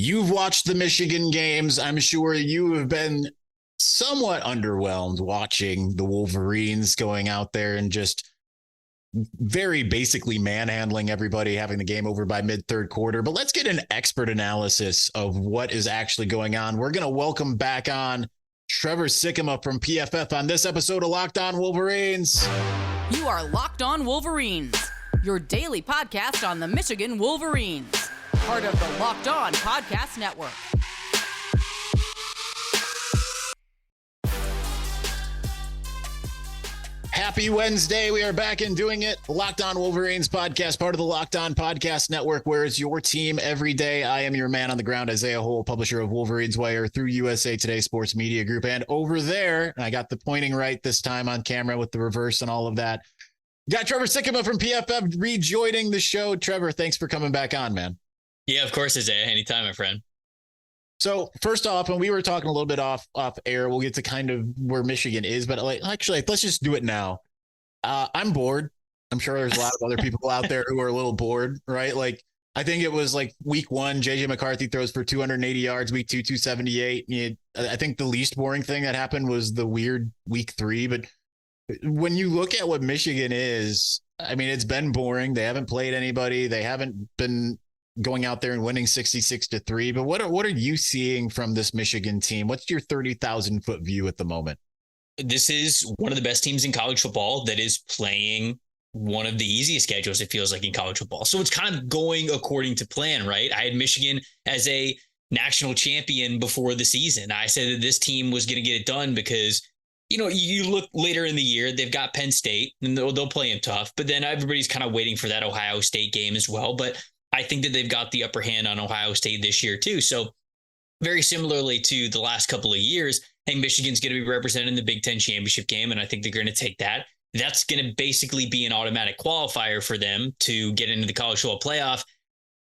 You've watched the Michigan games. I'm sure you have been somewhat underwhelmed watching the Wolverines going out there and just very basically manhandling everybody, having the game over by mid-third quarter. But let's get an expert analysis of what is actually going on. We're going to welcome back on Trevor Sikkema from PFF on this episode of Locked On Wolverines. You are Locked On Wolverines, your daily podcast on the Michigan Wolverines, part of the Locked On Podcast Network. Happy Wednesday. We are back and doing it. Locked On Wolverines podcast, part of the Locked On Podcast Network, where it's your team every day. I am your man on the ground, Isaiah Hole, publisher of Wolverines Wire through USA Today Sports Media Group. And over there, and I got the pointing right this time on camera with the reverse and all of that, got Trevor Sikkema from PFF rejoining the show. Trevor, thanks for coming back on, man. Yeah, of course, Isaiah. Anytime, my friend. So first off, when we were talking a little bit off air, we'll get to kind of where Michigan is, but actually, let's just do it now. I'm bored. I'm sure there's a lot of other people out there who are a little bored, right? Like, I think it was like week one, Jase McCarthy throws for 280 yards, week two, 278. I think the least boring thing that happened was the weird week three. But when you look at what Michigan is, I mean, it's been boring. They haven't played anybody. They haven't been going out there and winning 66-3. But what are you seeing from this Michigan team? What's your 30,000 foot view at the moment? This is one of the best teams in college football that is playing one of the easiest schedules, it feels like, in college football. So it's kind of going according to plan, right? I had Michigan as a national champion before the season. I said that this team was going to get it done because, you look later in the year, they've got Penn State and they'll play them tough, but then everybody's kind of waiting for that Ohio State game as well. But I think that they've got the upper hand on Ohio State this year too. So very similarly to the last couple of years, I think Michigan's going to be represented in the Big Ten championship game, and I think they're going to take that. That's going to basically be an automatic qualifier for them to get into the college football playoff.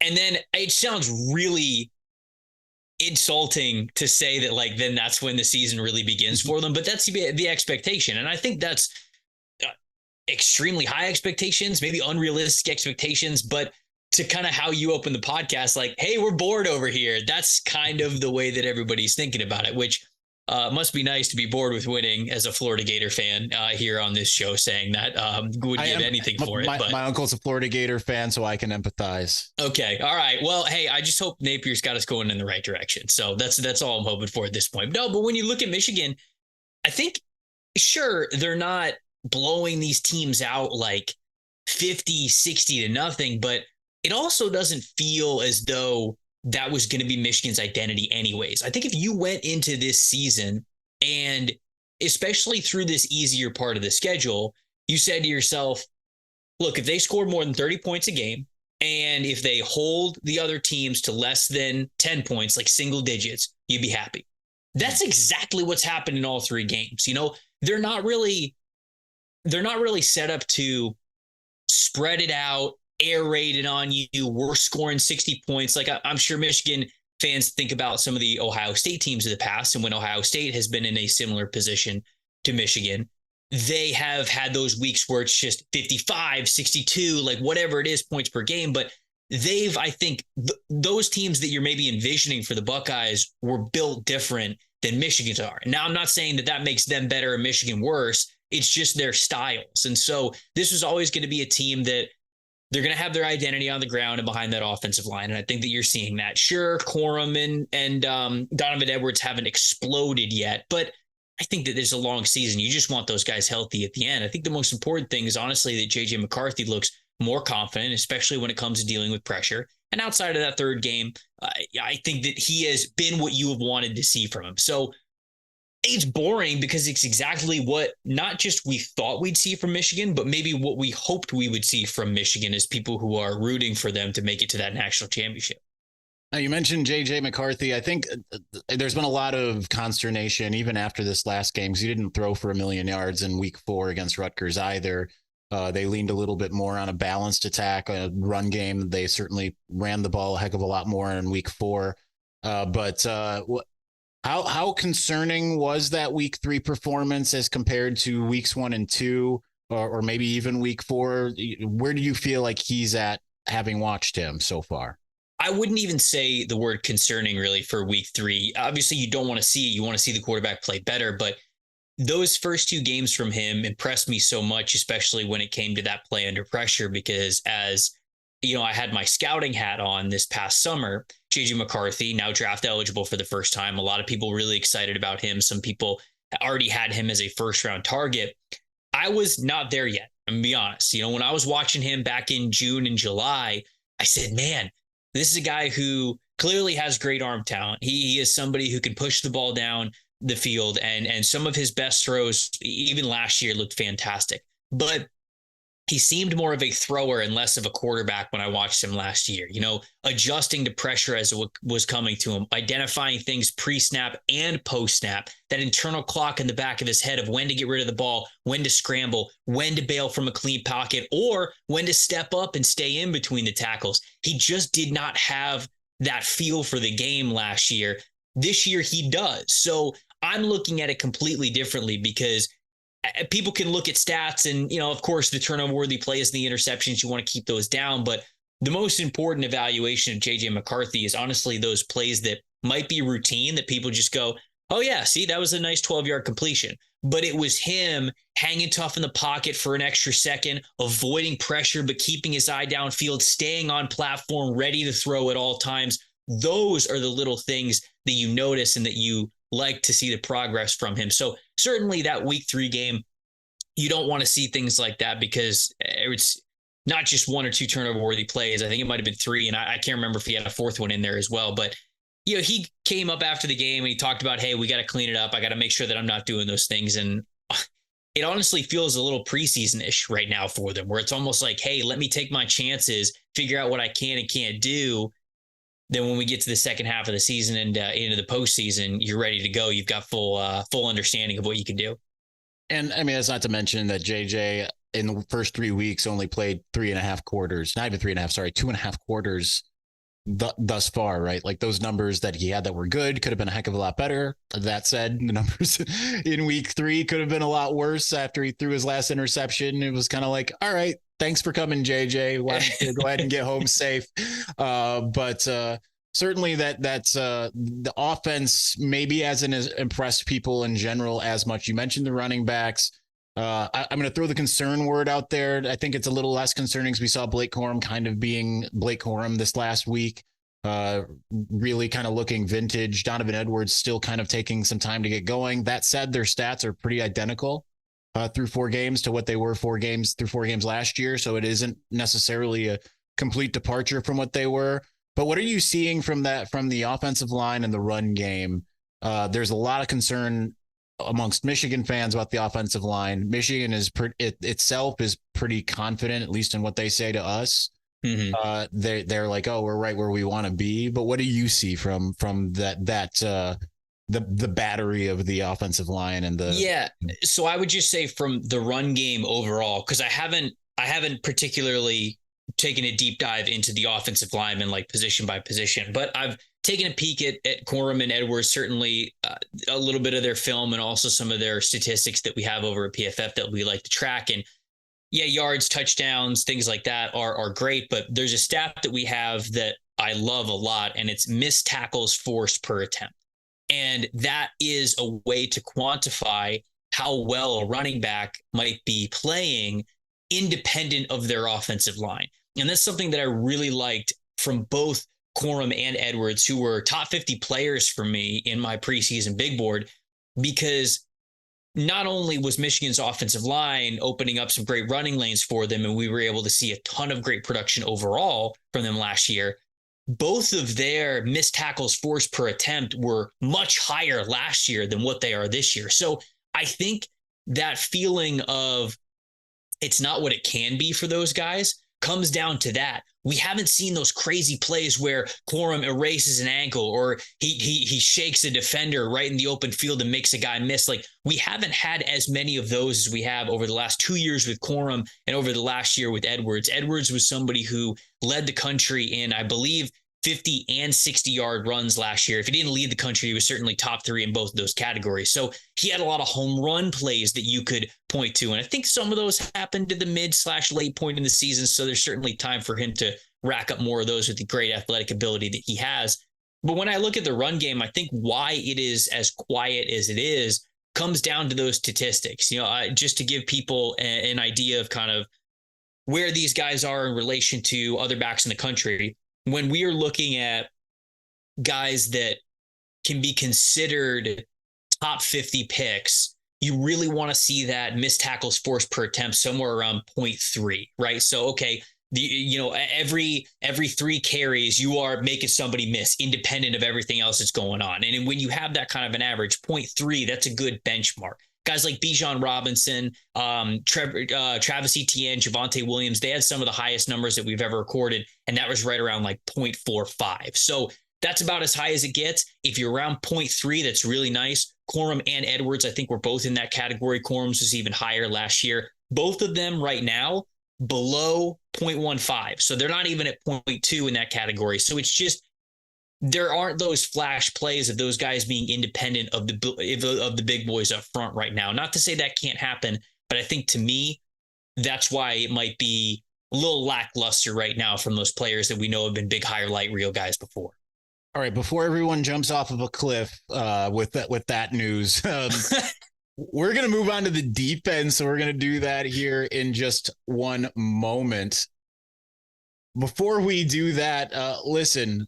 And then it sounds really insulting to say that, then that's when the season really begins for them, but that's the expectation. And I think that's extremely high expectations, maybe unrealistic expectations, but to kind of how you open the podcast, hey, we're bored over here. That's kind of the way that everybody's thinking about it, which must be nice to be bored with winning as a Florida Gator fan here on this show, saying that would give anything for it. But my uncle's a Florida Gator fan, so I can empathize. Okay. All right. Well, hey, I just hope Napier's got us going in the right direction. So that's all I'm hoping for at this point. No, but when you look at Michigan, I think, sure, they're not blowing these teams out 50-60-0, but it also doesn't feel as though that was going to be Michigan's identity anyways. I think if you went into this season, and especially through this easier part of the schedule, you said to yourself, look, if they score more than 30 points a game, and if they hold the other teams to less than 10 points, single digits, you'd be happy. That's exactly what's happened in all three games. They're not really set up to spread it out, air raided on you. We're scoring 60 points. I'm sure Michigan fans think about some of the Ohio State teams of the past. And when Ohio State has been in a similar position to Michigan, they have had those weeks where it's just 55, 62, whatever it is, points per game. But I think those teams that you're maybe envisioning for the Buckeyes were built different than Michigan's are. Now, I'm not saying that makes them better and Michigan worse. It's just their styles. And so this was always going to be a team that they're going to have their identity on the ground and behind that offensive line. And I think that you're seeing that. Sure, Corum and Donovan Edwards haven't exploded yet, but I think that there's a long season. You just want those guys healthy at the end. I think the most important thing is honestly that J.J. McCarthy looks more confident, especially when it comes to dealing with pressure. And outside of that third game, I think that he has been what you have wanted to see from him. So it's boring because it's exactly what not just we thought we'd see from Michigan, but maybe what we hoped we would see from Michigan as people who are rooting for them to make it to that national championship. Now, you mentioned J.J. McCarthy. I think there's been a lot of consternation even after this last game because he didn't throw for 1,000,000 yards in week 4 against Rutgers either. They leaned a little bit more on a balanced attack, a run game. They certainly ran the ball a heck of a lot more in week 4. How concerning was that week 3 performance as compared to weeks 1 and 2, or maybe even week 4? Where do you feel like he's at, having watched him so far? I wouldn't even say the word concerning really for week 3. Obviously, you don't want to see it. You want to see the quarterback play better. But those first 2 games from him impressed me so much, especially when it came to that play under pressure, because as you know, I had my scouting hat on this past summer. JJ McCarthy, now draft eligible for the first time. A lot of people really excited about him. Some people already had him as a first round target. I was not there yet. I'm gonna be honest. You know, when I was watching him back in June and July, I said, man, this is a guy who clearly has great arm talent. He is somebody who can push the ball down the field, and some of his best throws, even last year, looked fantastic. But he seemed more of a thrower and less of a quarterback when I watched him last year, you know, adjusting to pressure as it was coming to him, identifying things pre-snap and post-snap, that internal clock in the back of his head of when to get rid of the ball, when to scramble, when to bail from a clean pocket, or when to step up and stay in between the tackles. He just did not have that feel for the game last year. This year he does. So I'm looking at it completely differently, because people can look at stats and, you know, of course, the turnover worthy plays and the interceptions, you want to keep those down. But the most important evaluation of JJ McCarthy is honestly those plays that might be routine, that people just go, oh, yeah, see, that was a nice 12-yard completion. But it was him hanging tough in the pocket for an extra second, avoiding pressure, but keeping his eye downfield, staying on platform, ready to throw at all times. Those are the little things that you notice and that you like to see the progress from him. So certainly that week 3 game, you don't want to see things like that, because it's not just 1 or 2 turnover worthy plays. I think it might've been 3. And I can't remember if he had a 4th one in there as well, but you know, he came up after the game and he talked about, hey, we got to clean it up. I got to make sure that I'm not doing those things. And it honestly feels a little preseason-ish right now for them, where it's almost like, hey, let me take my chances, figure out what I can and can't do. Then when we get to the second half of the season and into the postseason, you're ready to go. You've got full understanding of what you can do. And I mean, that's not to mention that JJ in the first 3 weeks only played 3.5 quarters, not even 3.5, sorry, 2.5 quarters thus far, right? Like those numbers that he had that were good could have been a heck of a lot better. That said, the numbers in week 3 could have been a lot worse after he threw his last interception. It was kind of like, all right, thanks for coming, JJ. Why don't you go ahead and get home safe? But certainly that's the offense maybe hasn't impressed people in general as much. You mentioned the running backs. I'm going to throw the concern word out there. I think it's a little less concerning because we saw Blake Corum kind of being Blake Corum this last week, really kind of looking vintage. Donovan Edwards still kind of taking some time to get going. That said, their stats are pretty identical through 4 games to what they were 4 games last year. So it isn't necessarily a complete departure from what they were. But what are you seeing from the offensive line and the run game? There's a lot of concern amongst Michigan fans about the offensive line. Michigan itself is pretty confident, at least in what they say to us. Mm-hmm. They're like, oh, we're right where we want to be. But what do you see from the battery of the offensive line and the? Yeah. So I would just say from the run game overall, because I haven't particularly taken a deep dive into the offensive lineman, like position by position, but I've taken a peek at Corum and Edwards, certainly a little bit of their film and also some of their statistics that we have over at PFF that we like to track. And yeah, yards, touchdowns, things like that are great. But there's a stat that we have that I love a lot, and it's missed tackles forced per attempt. And that is a way to quantify how well a running back might be playing independent of their offensive line. And that's something that I really liked from both Corum and Edwards, who were top 50 players for me in my preseason big board, because not only was Michigan's offensive line opening up some great running lanes for them, and we were able to see a ton of great production overall from them last year, both of their missed tackles forced per attempt were much higher last year than what they are this year. So I think that feeling of it's not what it can be for those guys comes down to that. We haven't seen those crazy plays where Corum erases an ankle or he shakes a defender right in the open field and makes a guy miss. Like, we haven't had as many of those as we have over the last 2 years with Corum and over the last year with Edwards. Edwards was somebody who led the country in, I believe, 50 and 60-yard runs last year. If he didn't lead the country, he was certainly top 3 in both of those categories. So he had a lot of home run plays that you could point to. And I think some of those happened to the mid/late point in the season. So there's certainly time for him to rack up more of those with the great athletic ability that he has. But when I look at the run game, I think why it is as quiet as it is comes down to those statistics. Just to give people an idea of kind of where these guys are in relation to other backs in the country. When we are looking at guys that can be considered top 50 picks, you really want to see that missed tackles forced per attempt somewhere around 0.3, right? So, okay, every 3 carries, you are making somebody miss independent of everything else that's going on. And when you have that kind of an average 0.3, that's a good benchmark. Guys like Bijan Robinson, Trevor, Travis Etienne, Javonte Williams, they had some of the highest numbers that we've ever recorded, and that was right around like 0.45. So that's about as high as it gets. If you're around 0.3, that's really nice. Corum and Edwards, I think we're both in that category. Corum's was even higher last year. Both of them right now below 0.15. So they're not even at 0.2 in that category. So it's just, there aren't those flash plays of those guys being independent of the big boys up front right now. Not to say that can't happen, but I think to me, that's why it might be a little lackluster right now from those players that we know have been big highlight reel guys before. All right, before everyone jumps off of a cliff with that news, we're going to move on to the defense. So we're going to do that here in just one moment. Before we do that, listen,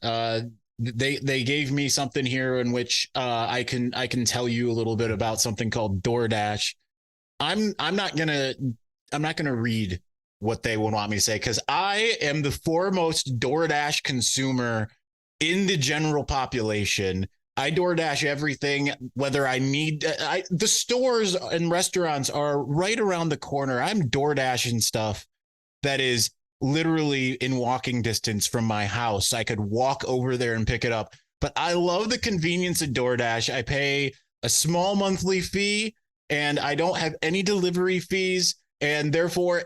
they gave me something here in which I can tell you a little bit about something called DoorDash. I'm not gonna read what they would want me to say, because I am the foremost DoorDash consumer in the general population. I DoorDash everything, whether I need. The stores and restaurants are right around the corner. I'm DoorDashing stuff that is literally in walking distance from my house. I could walk over there and pick it up. But I love the convenience of DoorDash. I pay a small monthly fee, and I don't have any delivery fees. And therefore,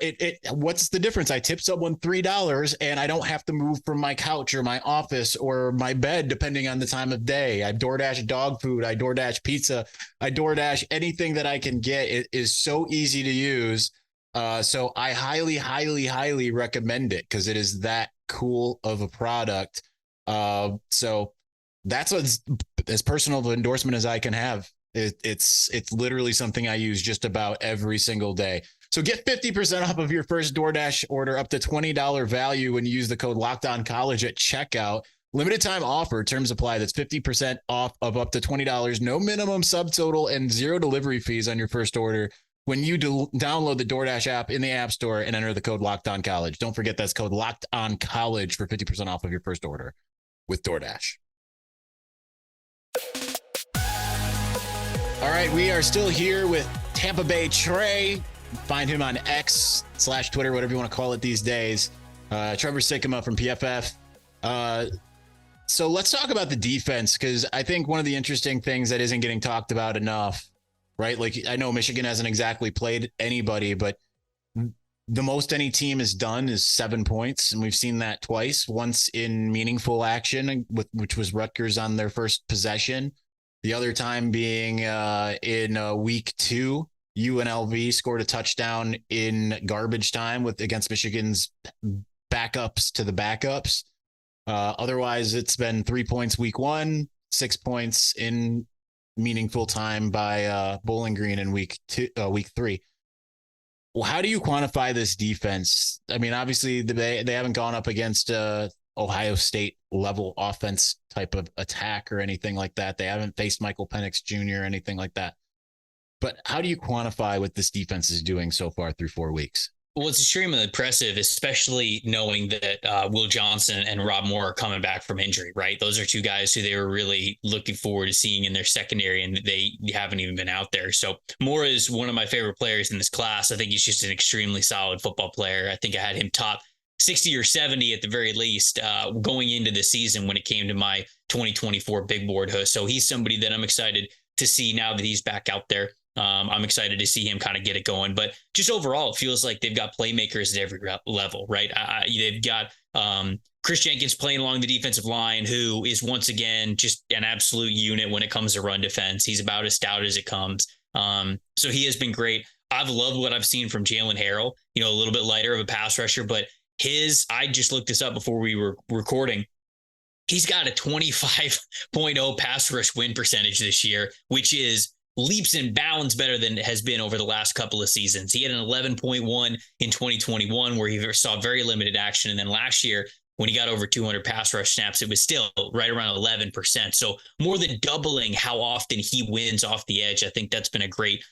what's the difference? I tip someone $3 and I don't have to move from my couch or my office or my bed, depending on the time of day. I DoorDash dog food. I DoorDash pizza. I DoorDash anything that I can get. It is so easy to use. So I highly, highly, highly recommend it, because it is that cool of a product. So that's as personal of an endorsement as I can have. It's literally something I use just about every single day. So get 50% off of your first DoorDash order, up to $20 value when you use the code LOCKEDONCollege at checkout. Limited time offer, terms apply. That's 50% off of up to $20. No minimum subtotal and 0 delivery fees on your first order when you download the DoorDash app in the App Store and enter the code LOCKEDONCollege. Don't forget, that's code LOCKEDONCollege for 50% off of your first order with DoorDash. All right, we are still here with Tampa Bay Trey. Find him on X/Twitter, whatever you want to call it these days. Trevor Sikkema from PFF. So let's talk about the defense, because I think one of the interesting things that isn't getting talked about enough, right? Like, I know Michigan hasn't exactly played anybody, but the most any team has done is 7 points. And we've seen that twice, once in meaningful action, which was Rutgers on their first possession. The other time being in week 2, UNLV scored a touchdown in garbage time against Michigan's backups to the backups. Otherwise, it's been 3 points week 1, 6 points in meaningful time by Bowling Green in week 3. Well, how do you quantify this defense? I mean, obviously they haven't gone up against Ohio State level offense type of attack or anything like that. They haven't faced Michael Penix Jr. or anything like that. But how do you quantify what this defense is doing so far through 4 weeks? Well, it's extremely impressive, especially knowing that Will Johnson and Rob Moore are coming back from injury, right? Those are two guys who they were really looking forward to seeing in their secondary, and they haven't even been out there. So Moore is one of my favorite players in this class. I think he's just an extremely solid football player. I think I had him top 60 or 70 at the very least going into the season when it came to my 2024 big board host. So he's somebody that I'm excited to see now that he's back out there. I'm excited to see him kind of get it going, but just overall, it feels like they've got playmakers at every level, right? They've got Chris Jenkins playing along the defensive line, who is once again just an absolute unit when it comes to run defense. He's about as stout as it comes. So he has been great. I've loved what I've seen from Jalen Harrell, a little bit lighter of a pass rusher, but I just looked this up before we were recording. He's got a 25.0 pass rush win percentage this year, which is leaps and bounds better than it has been over the last couple of seasons. He had an 11.1 in 2021 where he saw very limited action. And then last year, when he got over 200 pass rush snaps, it was still right around 11%. So more than doubling how often he wins off the edge. I think that's been a great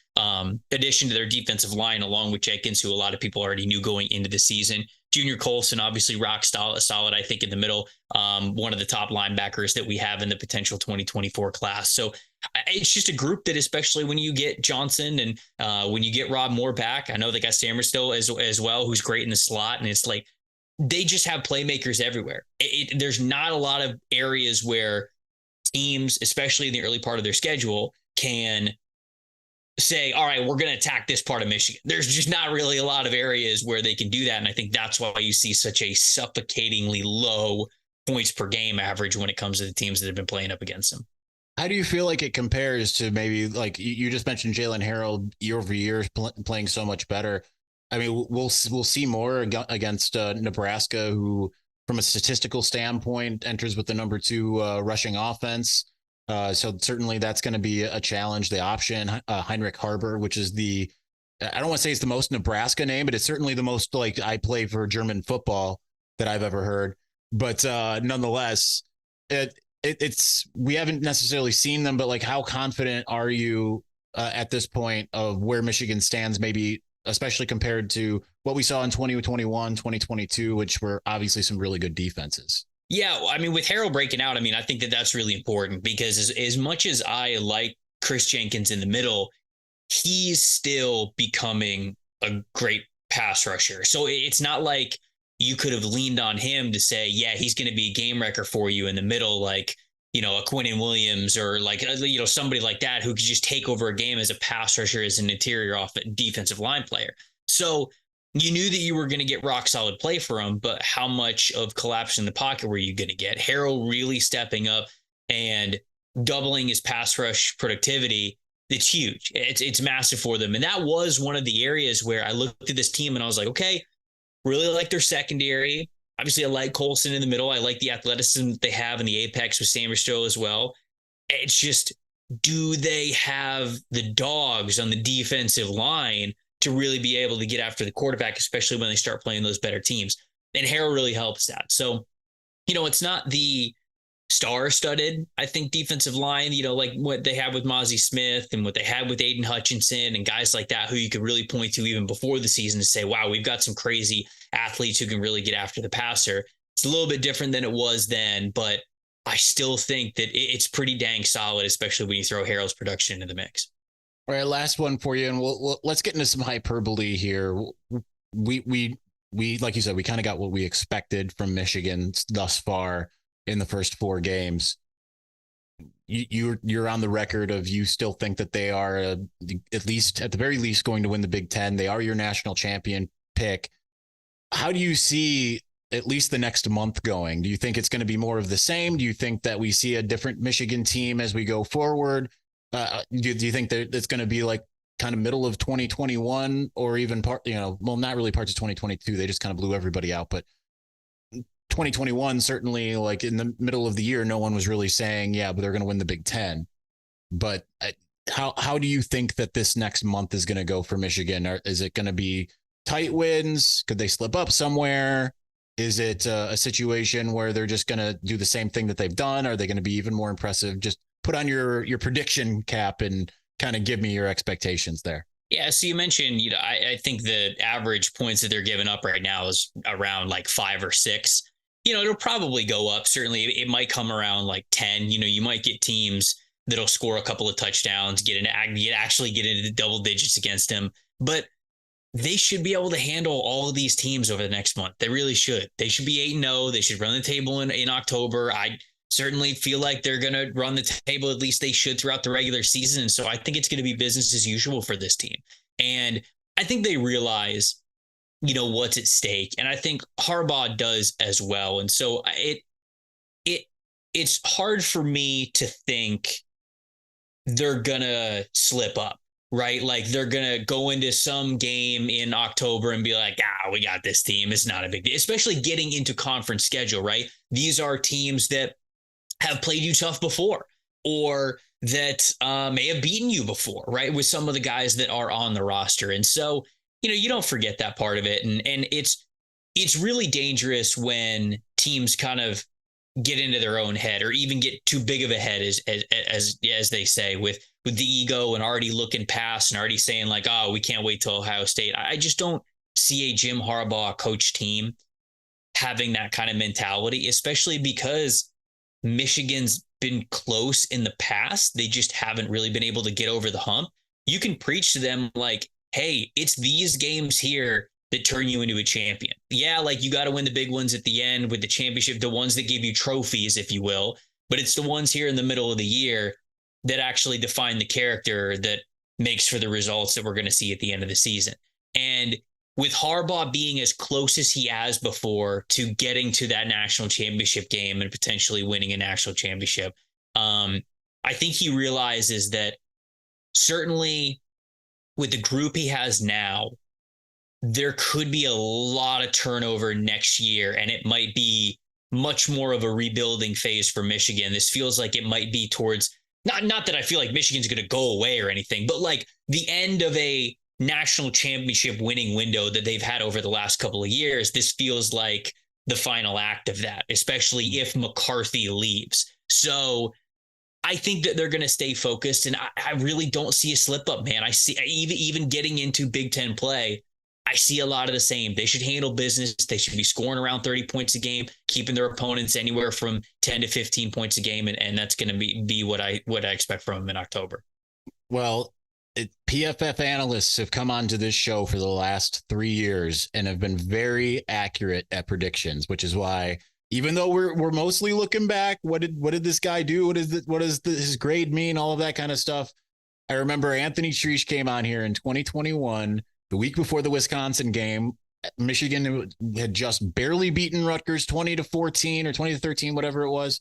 addition to their defensive line, along with Jenkins, who a lot of people already knew going into the season. Junior Colson, obviously rock solid, I think, in the middle. One of the top linebackers that we have in the potential 2024 class. So it's just a group that, especially when you get Johnson and when you get Rob Moore back, I know they got Samerstill as well, who's great in the slot. And it's like, they just have playmakers everywhere. There's not a lot of areas where teams, especially in the early part of their schedule, can say, all right, we're going to attack this part of Michigan. There's just not really a lot of areas where they can do that. And I think that's why you see such a suffocatingly low points per game average when it comes to the teams that have been playing up against them. How do you feel like it compares to maybe, like you just mentioned, Jalen Harold year over year playing so much better? I mean, we'll see more against Nebraska, who, from a statistical standpoint, enters with the number 2 rushing offense. So certainly that's going to be a challenge. The option, Heinrich Haber, which is I don't want to say it's the most Nebraska name, but it's certainly the most like I play for German football that I've ever heard. But nonetheless, it's we haven't necessarily seen them, but like, how confident are you at this point of where Michigan stands, maybe especially compared to what we saw in 2021, 2022, which were obviously some really good defenses? Yeah, I mean, with Harold breaking out, I mean, I think that's really important because as much as I like Chris Jenkins in the middle, he's still becoming a great pass rusher. So it's not like you could have leaned on him to say, yeah, he's going to be a game wrecker for you in the middle, like, a Quinnen Williams or like, somebody like that who could just take over a game as a pass rusher, as an interior defensive line player. So you knew that you were going to get rock solid play for him, but how much of collapse in the pocket were you going to get? Harold really stepping up and doubling his pass rush productivity. It's huge. It's massive for them. And that was one of the areas where I looked at this team and I was like, okay, really like their secondary. Obviously, I like Colson in the middle. I like the athleticism that they have in the apex with Samerstill as well. It's just, do they have the dogs on the defensive line to really be able to get after the quarterback, especially when they start playing those better teams? And Harold really helps that. So, it's not the star-studded, I think, defensive line, like what they have with Mozzie Smith and what they had with Aiden Hutchinson and guys like that who you could really point to even before the season to say, wow, we've got some crazy athletes who can really get after the passer. It's a little bit different than it was then, but I still think that it's pretty dang solid, especially when you throw Harold's production into the mix. All right, last one for you, and let's get into some hyperbole here. We like you said, we kind of got what we expected from Michigan thus far in the first 4 games. You're on the record of you still think that they are at the very least going to win the Big Ten. They are your national champion pick. How do you see at least the next month going? Do you think it's going to be more of the same? Do you think that we see a different Michigan team as we go forward? Do you think that it's going to be like kind of middle of 2021 or even not really parts of 2022? They just kind of blew everybody out, but 2021, certainly, like in the middle of the year, no one was really saying, yeah, but they're going to win the Big Ten. But how do you think that this next month is going to go for Michigan? Is it going to be tight wins? Could they slip up somewhere? Is it a situation where they're just going to do the same thing that they've done? Are they going to be even more impressive? Just put on your prediction cap and kind of give me your expectations there. Yeah, so you mentioned, I think the average points that they're giving up right now is around like 5 or 6. It'll probably go up. Certainly, it might come around like 10. You might get teams that'll score a couple of touchdowns, actually get into double digits against them. But they should be able to handle all of these teams over the next month. They really should. They should be 8-0. They should run the table in October. I certainly feel like they're going to run the table. At least they should throughout the regular season. And so I think it's going to be business as usual for this team. And I think they realize, what's at stake. And I think Harbaugh does as well. And so it's hard for me to think they're going to slip up, right? Like they're going to go into some game in October and be like, we got this team. It's not a big deal, especially getting into conference schedule, right? These are teams that have played you tough before or that may have beaten you before, right? With some of the guys that are on the roster. And so, you don't forget that part of it. And it's really dangerous when teams kind of get into their own head or even get too big of a head as they say with the ego and already looking past and already saying like, we can't wait till Ohio State. I just don't see a Jim Harbaugh coach team having that kind of mentality, especially because Michigan's been close in the past. They just haven't really been able to get over the hump. You can preach to them like, hey, it's these games here that turn you into a champion. Yeah, like you got to win the big ones at the end with the championship, the ones that give you trophies, if you will. But it's the ones here in the middle of the year that actually define the character that makes for the results that we're going to see at the end of the season. And with Harbaugh being as close as he has before to getting to that national championship game and potentially winning a national championship, I think he realizes that certainly with the group he has now, there could be a lot of turnover next year, and it might be much more of a rebuilding phase for Michigan. This feels like it might be towards, not that I feel like Michigan's going to go away or anything, but like the end of a national championship winning window that they've had over the last couple of years. This feels like the final act of that, especially if McCarthy leaves. So I think that they're going to stay focused, and I really don't see a slip up, man. I see even getting into Big Ten play, I see a lot of the same. They should handle business. They should be scoring around 30 points a game, keeping their opponents anywhere from 10 to 15 points a game. And that's going to be what I expect from them in October. Well, PFF analysts have come onto this show for the last 3 years and have been very accurate at predictions, which is why, even though we're mostly looking back, what did this guy do? What does his grade mean? All of that kind of stuff. I remember Anthony Treesh came on here in 2021. The week before the Wisconsin game, Michigan had just barely beaten Rutgers 20-14 or 20-13, whatever it was.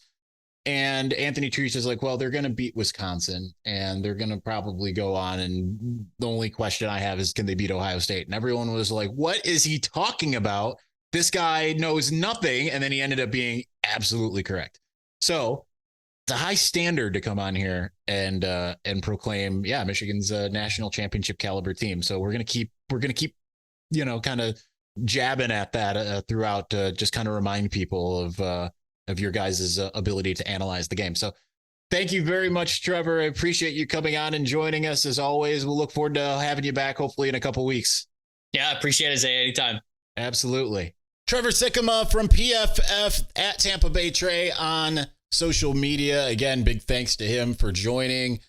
And Anthony Treesh is like, well, they're going to beat Wisconsin and they're going to probably go on. And the only question I have is, can they beat Ohio State? And everyone was like, what is he talking about? This guy knows nothing. And then he ended up being absolutely correct. So it's a high standard to come on here and proclaim, Michigan's a national championship caliber team. So we're going to keep, kind of jabbing at that throughout, just kind of remind people of your guys' ability to analyze the game. So thank you very much, Trevor. I appreciate you coming on and joining us as always. We'll look forward to having you back hopefully in a couple weeks. Yeah, I appreciate it, Zay. Anytime. Absolutely. Trevor Sikkema from PFF at Tampa Bay Trey on social media. Again, big thanks to him for joining.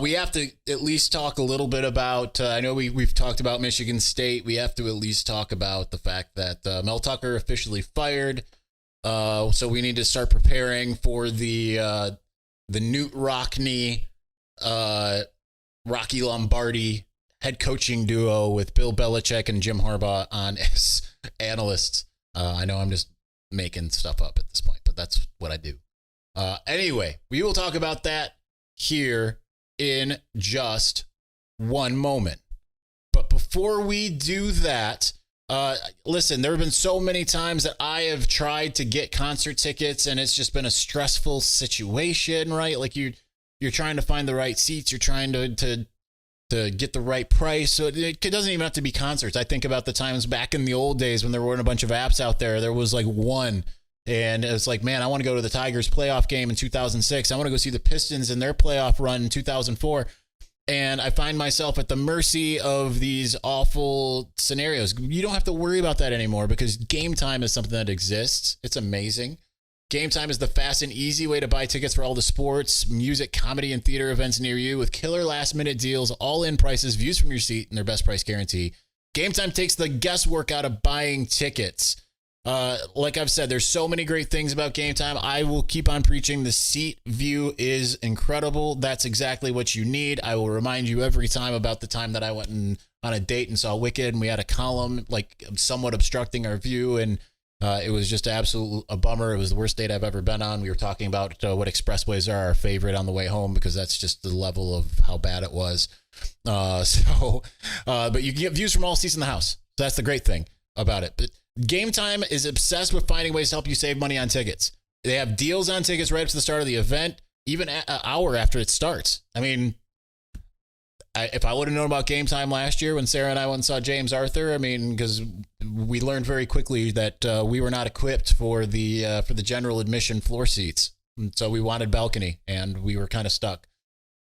We have to at least talk a little bit about, I know we've talked about Michigan State. We have to at least talk about the fact that Mel Tucker officially fired. So we need to start preparing for the Newt Rockne, Rocky Lombardi head coaching duo with Bill Belichick and Jim Harbaugh on as analysts. I know I'm just making stuff up at this point, but that's what I do. Anyway, we will talk about that here in just one moment. But before we do that, listen, there have been so many times that I have tried to get concert tickets and it's just been a stressful situation, right? Like you're trying to find the right seats. You're trying to get the right price. So it doesn't even have to be concerts. I think about the times back in the old days when there weren't a bunch of apps out there. There was like one, and it's like, man, I want to go to the Tigers playoff game in 2006. I want to go see the Pistons in their playoff run in 2004. And I find myself at the mercy of these awful scenarios. You don't have to worry about that anymore because Gametime is something that exists. It's amazing. Gametime is the fast and easy way to buy tickets for all the sports, music, comedy, and theater events near you with killer last-minute deals, all-in prices, views from your seat, and their best price guarantee. Gametime takes the guesswork out of buying tickets. Like I've said, there's so many great things about Gametime. I will keep on preaching. The seat view is incredible. That's exactly what you need. I will remind you every time about the time that I went on a date and saw Wicked, and we had a column like somewhat obstructing our view, and it was just a bummer. It was the worst date I've ever been on. We were talking about what expressways are our favorite on the way home because that's just the level of how bad it was. But you can get views from all seats in the house. So that's the great thing about it. But Gametime is obsessed with finding ways to help you save money on tickets. They have deals on tickets right up to the start of the event, even an hour after it starts. I mean, if I would have known about Gametime last year when Sarah and I went and saw James Arthur, I mean, because we learned very quickly that we were not equipped for the general admission floor seats. And so we wanted balcony, and we were kind of stuck.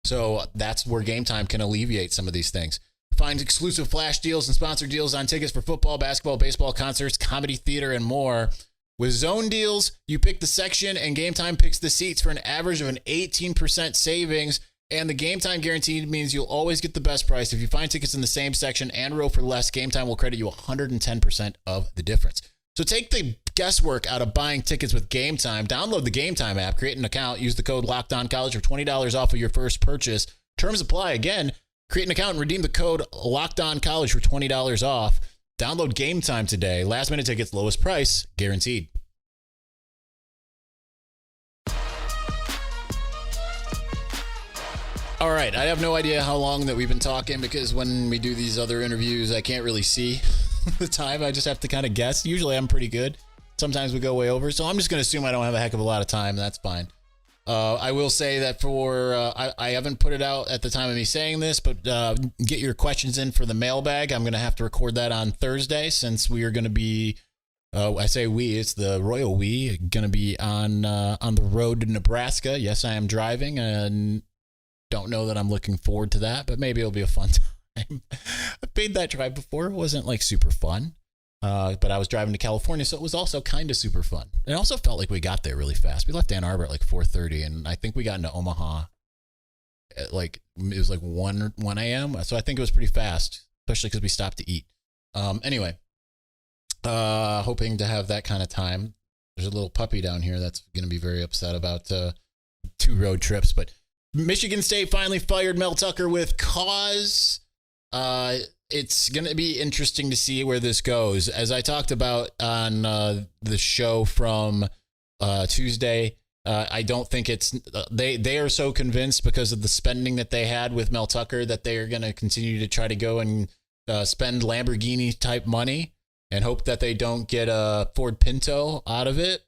So that's where Gametime can alleviate some of these things. Find exclusive flash deals and sponsored deals on tickets for football, basketball, baseball, concerts, comedy, theater, and more. With zone deals, you pick the section and Gametime picks the seats for an average of an 18% savings. And the Gametime guarantee means you'll always get the best price. If you find tickets in the same section and row for less, Gametime will credit you 110% of the difference. So take the guesswork out of buying tickets with Gametime. Download the Gametime app, create an account, use the code LOCKEDONCollege for $20 off of your first purchase. Terms apply. Again, create an account and redeem the code LOCKEDONCollege for $20 off. Download Gametime today. Last minute tickets, lowest price, guaranteed. All right, I have no idea how long that we've been talking because when we do these other interviews, I can't really see the time. I just have to kind of guess. Usually I'm pretty good. Sometimes we go way over. So I'm just going to assume I don't have a heck of a lot of time. That's fine. I will say that I haven't put it out at the time of me saying this, but get your questions in for the mailbag. I'm going to have to record that on Thursday since we are going to be, I say we, it's the royal we, going to be on the road to Nebraska. Yes, I am driving and don't know that I'm looking forward to that, but maybe it'll be a fun time. I've made that drive before. It wasn't like super fun, but I was driving to California, so it was also kind of super fun. It also felt like we got there really fast. We left Ann Arbor at like 4:30, and I think we got into Omaha at like, it was like 1 a.m. So I think it was pretty fast, especially because we stopped to eat. Anyway, hoping to have that kind of time. There's a little puppy down here that's going to be very upset about 2 road trips, but Michigan State finally fired Mel Tucker with cause. It's going to be interesting to see where this goes. As I talked about on the show from Tuesday, I don't think it's they are so convinced because of the spending that they had with Mel Tucker that they are going to continue to try to go and spend Lamborghini type money and hope that they don't get a Ford Pinto out of it.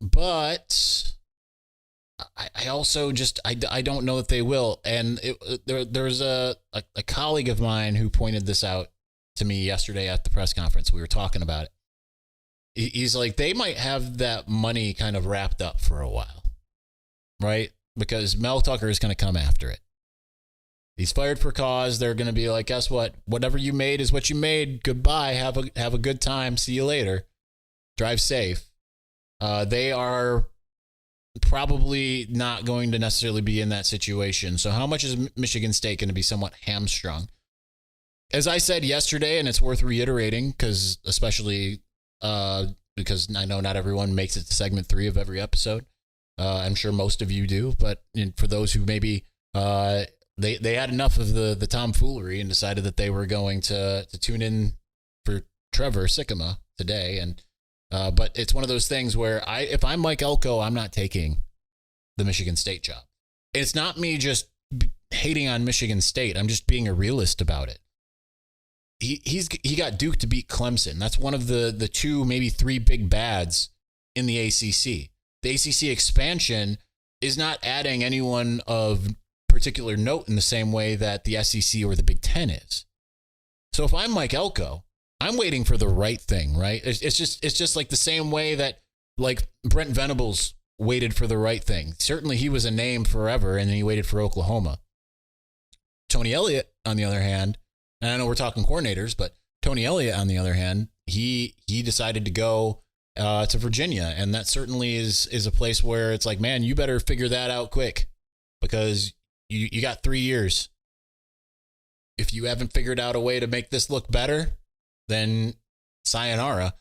But I also just, I don't know that they will. And there's a colleague of mine who pointed this out to me yesterday at the press conference. We were talking about it. He's like, they might have that money kind of wrapped up for a while, right? Because Mel Tucker is going to come after it. He's fired for cause. They're going to be like, guess what? Whatever you made is what you made. Goodbye. Have a good time. See you later. Drive safe. They are probably not going to necessarily be in that situation. So how much is Michigan State going to be somewhat hamstrung? As I said yesterday, and it's worth reiterating because especially because I know not everyone makes it to segment 3 of every episode. I'm sure most of you do, but for those who maybe they had enough of the tomfoolery and decided that they were going to tune in for Trevor Sikkema today. And but it's one of those things where if I'm Mike Elko, I'm not taking the Michigan State job. It's not me just hating on Michigan State. I'm just being a realist about it. He got Duke to beat Clemson. That's one of the 2, maybe 3 big bads in the ACC. The ACC expansion is not adding anyone of particular note in the same way that the SEC or the Big Ten is. So if I'm Mike Elko, I'm waiting for the right thing, right? It's just like the same way that like Brent Venables waited for the right thing. Certainly he was a name forever, and then he waited for Oklahoma. Tony Elliott, on the other hand, and I know we're talking coordinators, but Tony Elliott, on the other hand, he decided to go to Virginia, and that certainly is a place where it's like, man, you better figure that out quick because you got 3 years. If you haven't figured out a way to make this look better, then sayonara.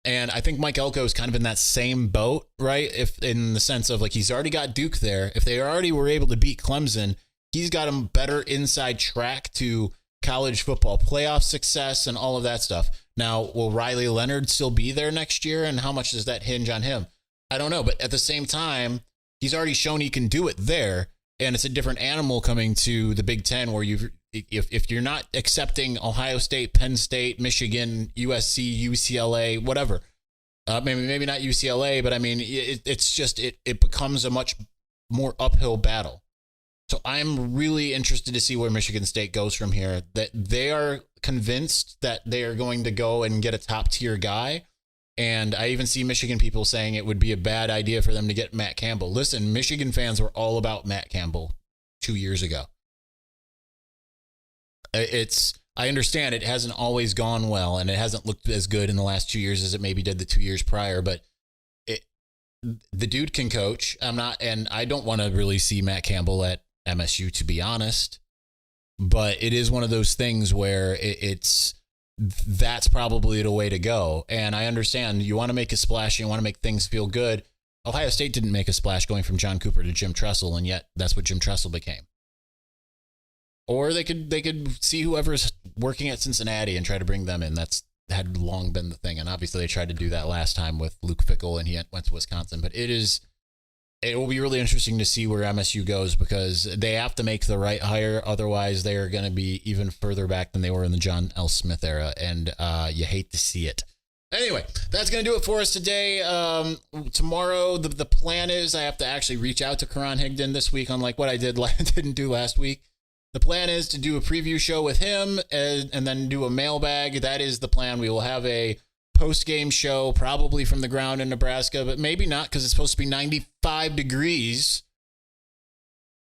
And I think Mike Elko is kind of in that same boat, right? If in the sense of like, he's already got Duke there. If they already were able to beat Clemson, he's got a better inside track to college football playoff success and all of that stuff. Now, will Riley Leonard still be there next year? And how much does that hinge on him? I don't know. But at the same time, he's already shown he can do it there. and it's a different animal coming to the Big Ten, where if you're not accepting Ohio State, Penn State, Michigan, USC, UCLA, whatever, maybe not UCLA, but I mean, it's just it becomes a much more uphill battle. So I'm really interested to see where Michigan State goes from here. That they are convinced that they are going to go and get a top tier guy. And I even see Michigan people saying it would be a bad idea for them to get Matt Campbell. Listen, Michigan fans were all about Matt Campbell 2 years ago. I understand it hasn't always gone well, and it hasn't looked as good in the last 2 years as it maybe did the 2 years prior, but the dude can coach. I don't want to really see Matt Campbell at MSU, to be honest, but it is one of those things where that's probably the way to go. And I understand you want to make a splash, you want to make things feel good. Ohio State didn't make a splash going from John Cooper to Jim Tressel, and yet that's what Jim Tressel became. Or they could see whoever's working at Cincinnati and try to bring them in. That's had long been the thing, and obviously they tried to do that last time with Luke Fickell, and he went to Wisconsin. But it will be really interesting to see where MSU goes, because they have to make the right hire. Otherwise, they are going to be even further back than they were in the John L. Smith era, and you hate to see it. Anyway, that's going to do it for us today. Tomorrow, the plan is I have to actually reach out to Karan Higdon this week, unlike what I didn't do last week. The plan is to do a preview show with him and then do a mailbag. That is the plan. We will have a post-game show, probably from the ground in Nebraska, but maybe not, because it's supposed to be 95 degrees,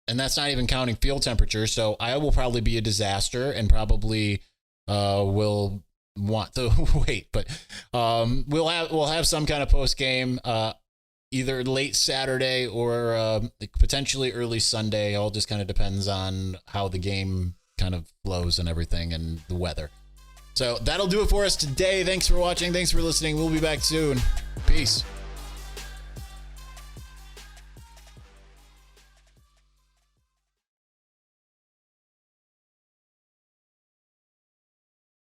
and that's not even counting field temperature. So I will probably be a disaster and probably will want to wait, but we'll have some kind of post-game, either late Saturday or potentially early Sunday. All just kind of depends on how the game kind of flows and everything, and the weather. So that'll do it for us today. Thanks for watching. Thanks for listening. We'll be back soon. Peace.